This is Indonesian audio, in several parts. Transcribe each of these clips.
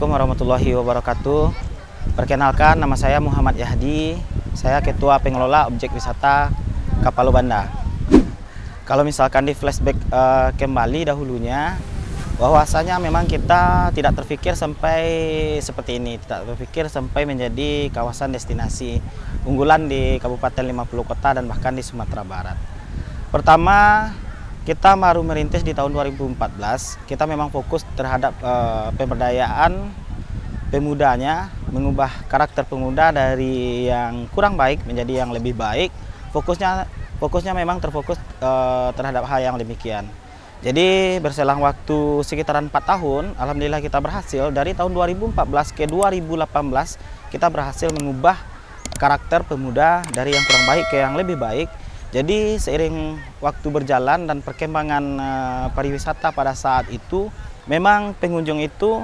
Assalamualaikum warahmatullahi wabarakatuh. Perkenalkan, nama saya Muhammad Yahdi. Saya Ketua Pengelola Objek Wisata Kapalo Banda. Kalau misalkan di flashback kembali dahulunya, bahwasanya memang kita tidak terpikir sampai seperti ini, tidak terpikir sampai menjadi kawasan destinasi unggulan di Kabupaten 50 Kota dan bahkan di Sumatera Barat. Pertama, kita baru merintis di tahun 2014. Kita memang fokus terhadap pemberdayaan pemudanya, mengubah karakter pemuda dari yang kurang baik menjadi yang lebih baik. Fokusnya memang terfokus terhadap hal yang demikian. Jadi berselang waktu sekitaran 4 tahun, alhamdulillah kita berhasil. Dari tahun 2014 ke 2018 kita berhasil mengubah karakter pemuda dari yang kurang baik ke yang lebih baik. Jadi seiring waktu berjalan dan perkembangan pariwisata pada saat itu, memang pengunjung itu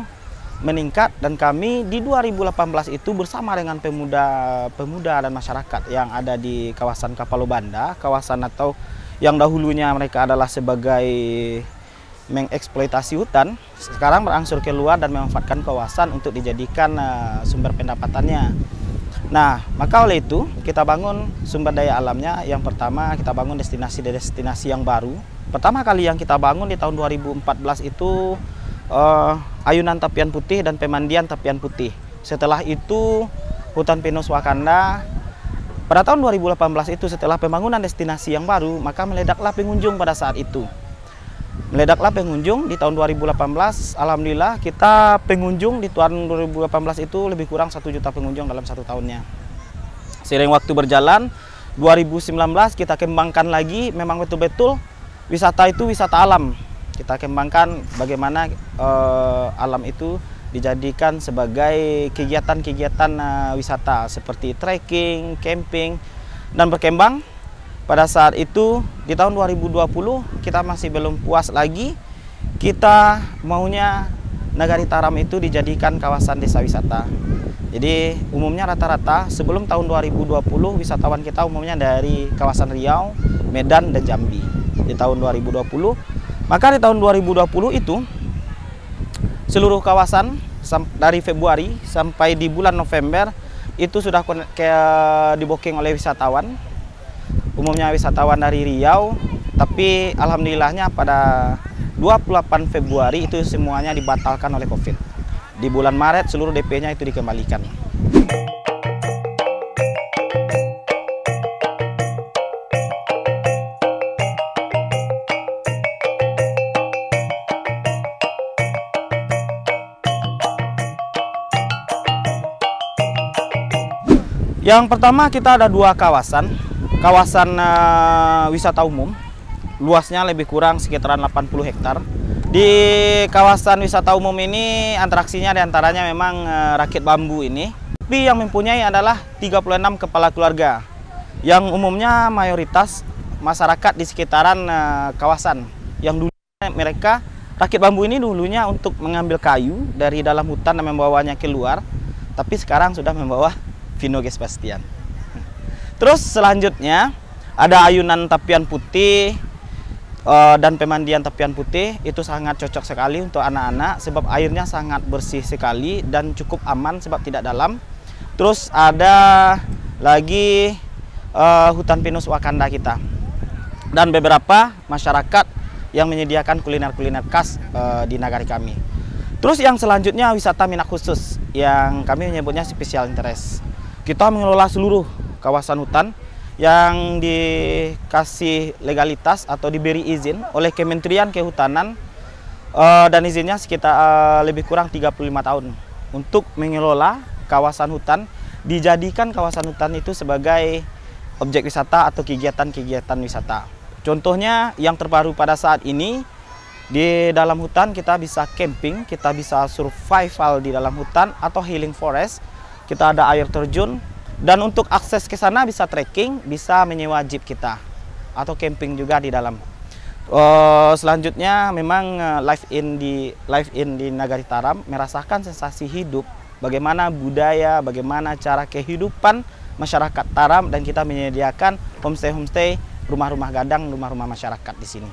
meningkat, dan kami di 2018 itu bersama dengan pemuda dan masyarakat yang ada di kawasan Kapalo Banda, kawasan atau yang dahulunya mereka adalah sebagai mengeksploitasi hutan, sekarang berangsur keluar dan memanfaatkan kawasan untuk dijadikan sumber pendapatannya. Nah, maka oleh itu kita bangun sumber daya alamnya. Yang pertama, kita bangun destinasi yang baru. Pertama kali yang kita bangun di tahun 2014 itu ayunan Tapian Putih dan pemandian Tapian Putih. Setelah itu hutan pinus Wakanda. Pada tahun 2018 itu, setelah pembangunan destinasi yang baru, maka meledaklah pengunjung pada saat itu. Meledaklah pengunjung di tahun 2018. Alhamdulillah kita pengunjung di tahun 2018 itu lebih kurang 1 juta pengunjung dalam 1 tahunnya. Seiring waktu berjalan, 2019 kita kembangkan lagi. Memang betul-betul wisata itu wisata alam. Kita kembangkan bagaimana alam itu dijadikan sebagai kegiatan-kegiatan wisata seperti trekking, camping, dan berkembang. Pada saat itu di tahun 2020 kita masih belum puas lagi. Kita maunya Nagari Taram itu dijadikan kawasan desa wisata. Jadi umumnya rata-rata sebelum tahun 2020 wisatawan kita umumnya dari kawasan Riau, Medan, dan Jambi. Di tahun 2020, maka di tahun 2020 itu seluruh kawasan dari Februari sampai di bulan November itu sudah di-booking oleh wisatawan. Umumnya wisatawan dari Riau, tapi alhamdulillahnya pada 28 Februari itu semuanya dibatalkan oleh COVID. Di bulan Maret seluruh DP-nya itu dikembalikan. Yang pertama, kita ada 2 kawasan. Kawasan wisata umum, luasnya lebih kurang sekitaran 80 hektar. Di kawasan wisata umum ini atraksinya diantaranya memang rakit bambu ini. Tapi yang mempunyai adalah 36 kepala keluarga, yang umumnya mayoritas masyarakat di sekitaran kawasan. Yang dulunya mereka, rakit bambu ini dulunya untuk mengambil kayu dari dalam hutan dan membawanya keluar, tapi sekarang sudah membawa Vino Gespastian. Terus selanjutnya ada ayunan Tapian Putih dan pemandian Tapian Putih. Itu sangat cocok sekali untuk anak-anak sebab airnya sangat bersih sekali dan cukup aman sebab tidak dalam. Terus ada lagi hutan pinus Wakanda kita, dan beberapa masyarakat yang menyediakan kuliner-kuliner khas di nagari kami. Terus yang selanjutnya wisata minat khusus yang kami menyebutnya special interest. Kita mengelola seluruh kawasan hutan yang dikasih legalitas atau diberi izin oleh Kementerian Kehutanan, dan izinnya sekitar lebih kurang 35 tahun untuk mengelola kawasan hutan, dijadikan kawasan hutan itu sebagai objek wisata atau kegiatan-kegiatan wisata. Contohnya yang terbaru pada saat ini, di dalam hutan kita bisa camping, kita bisa survival di dalam hutan atau healing forest, kita ada air terjun. Dan untuk akses ke sana bisa trekking, bisa menyewa jeep kita, atau camping juga di dalam. Selanjutnya memang live in di Nagari Taram merasakan sensasi hidup, bagaimana budaya, bagaimana cara kehidupan masyarakat Taram, dan kita menyediakan homestay, rumah-rumah gadang, rumah-rumah masyarakat di sini.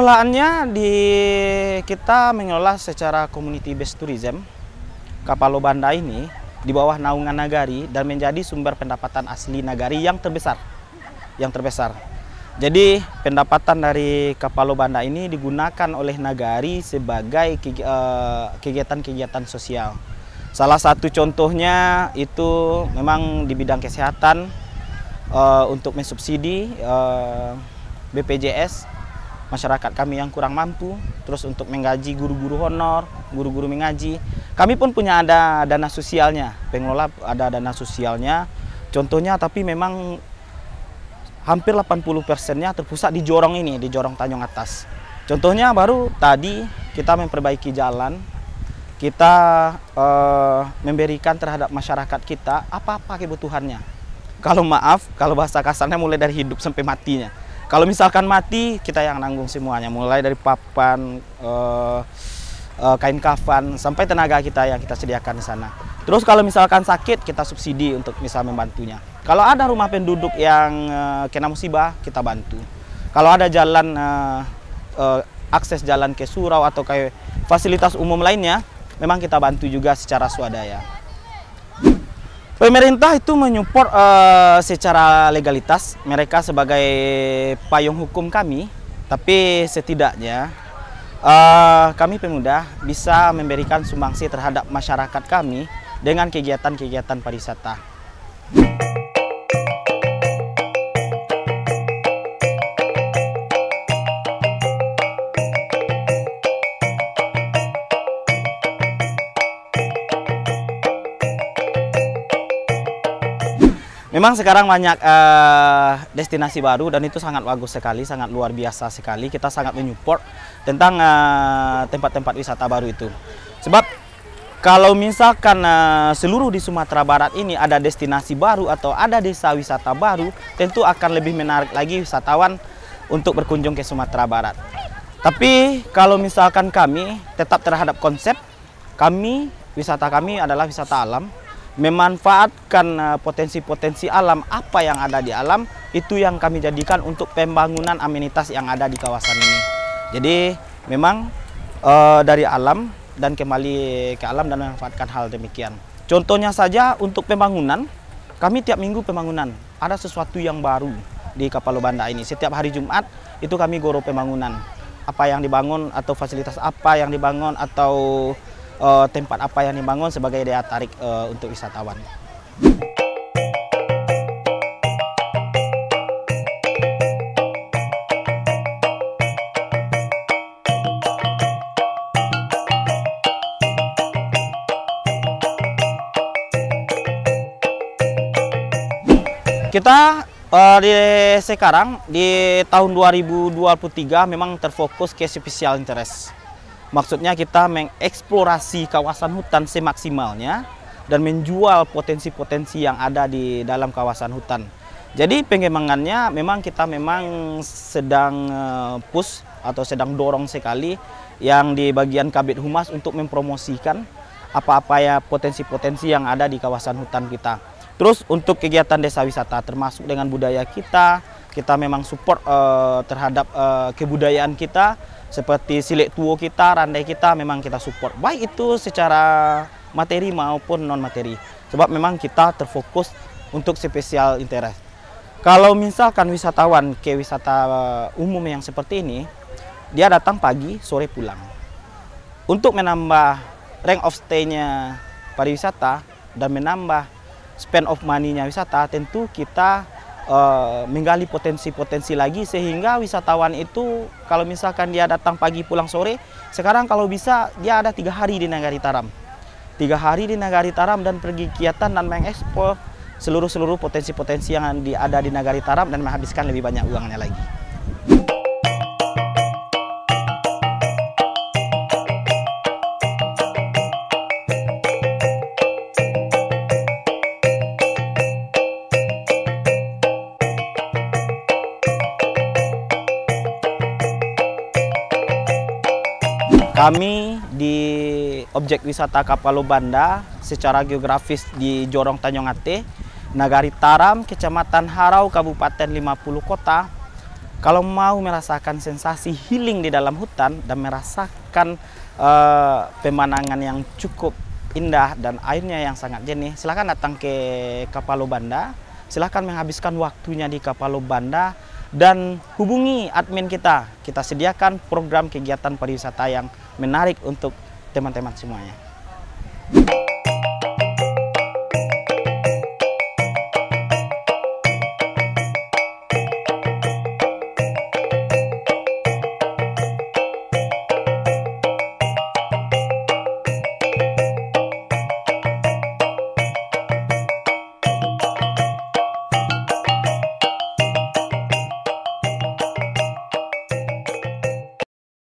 Pengelolaannya kita mengelola secara community based tourism. Kapalo Banda ini di bawah naungan Nagari dan menjadi sumber pendapatan asli Nagari yang terbesar. Jadi pendapatan dari Kapalo Banda ini digunakan oleh Nagari sebagai kegiatan-kegiatan sosial. Salah satu contohnya itu memang di bidang kesehatan untuk mensubsidi BPJS masyarakat kami yang kurang mampu, terus untuk menggaji guru-guru honor, guru-guru mengaji. Kami pun punya ada dana sosialnya, pengelola ada dana sosialnya. Contohnya tapi memang hampir 80%-nya terpusat di Jorong ini, di Jorong Tanjung Atas. Contohnya baru tadi kita memperbaiki jalan, kita memberikan terhadap masyarakat kita apa-apa kebutuhannya. Kalau maaf, kalau bahasa kasarnya mulai dari hidup sampai matinya. Kalau misalkan mati, kita yang nanggung semuanya, mulai dari papan, kain kafan, sampai tenaga kita yang kita sediakan di sana. Terus kalau misalkan sakit, kita subsidi untuk bisa membantunya. Kalau ada rumah penduduk yang kena musibah, kita bantu. Kalau ada jalan, akses jalan ke surau atau kayak fasilitas umum lainnya, memang kita bantu juga secara swadaya. Pemerintah itu menyupport secara legalitas mereka sebagai payung hukum kami, tapi setidaknya kami pemuda bisa memberikan sumbangsi terhadap masyarakat kami dengan kegiatan-kegiatan pariwisata. Memang sekarang banyak destinasi baru dan itu sangat bagus sekali, sangat luar biasa sekali. Kita sangat menyupport tentang tempat-tempat wisata baru itu. Sebab kalau misalkan seluruh di Sumatera Barat ini ada destinasi baru atau ada desa wisata baru, tentu akan lebih menarik lagi wisatawan untuk berkunjung ke Sumatera Barat. Tapi kalau misalkan kami tetap terhadap konsep kami, wisata kami adalah wisata alam, memanfaatkan potensi-potensi alam, apa yang ada di alam, itu yang kami jadikan untuk pembangunan amenitas yang ada di kawasan ini. Jadi memang dari alam dan kembali ke alam dan memanfaatkan hal demikian. Contohnya saja untuk pembangunan, kami tiap minggu pembangunan, ada sesuatu yang baru di Kapalo Banda ini. Setiap hari Jumat itu kami goro pembangunan. Apa yang dibangun atau fasilitas apa yang dibangun atau tempat apa yang dibangun sebagai daya tarik untuk wisatawan. Kita sekarang di tahun 2023 memang terfokus ke special interest. Maksudnya kita mengeksplorasi kawasan hutan semaksimalnya dan menjual potensi-potensi yang ada di dalam kawasan hutan. Jadi pengembangannya memang kita sedang push atau sedang dorong sekali yang di bagian Kabid Humas untuk mempromosikan apa-apa ya potensi-potensi yang ada di kawasan hutan kita. Terus untuk kegiatan desa wisata termasuk dengan budaya kita memang support terhadap kebudayaan kita. Seperti silik tuo kita, randai kita memang kita support. Baik itu secara materi maupun non-materi. Sebab memang kita terfokus untuk spesial interest. Kalau misalkan wisatawan ke wisata umum yang seperti ini, dia datang pagi, sore pulang. Untuk menambah rank of stay-nya pariwisata dan menambah spend of money-nya wisata, tentu kita menggali potensi-potensi lagi sehingga wisatawan itu kalau misalkan dia datang pagi pulang sore, sekarang kalau bisa dia ada 3 hari di Nagari Taram. 3 hari di Nagari Taram dan pergi kegiatan dan mengekspor seluruh potensi-potensi yang ada di Nagari Taram dan menghabiskan lebih banyak uangnya lagi. Kami di objek wisata Kapalo Banda secara geografis di Jorong Tanjung Ate, Nagari Taram, Kecamatan Harau, Kabupaten 50 Kota. Kalau mau merasakan sensasi healing di dalam hutan dan merasakan pemandangan yang cukup indah dan airnya yang sangat jernih, silahkan datang ke Kapalo Banda. Silahkan menghabiskan waktunya di Kapalo Banda dan hubungi admin kita. Kita sediakan program kegiatan pariwisata yang menarik untuk teman-teman semuanya.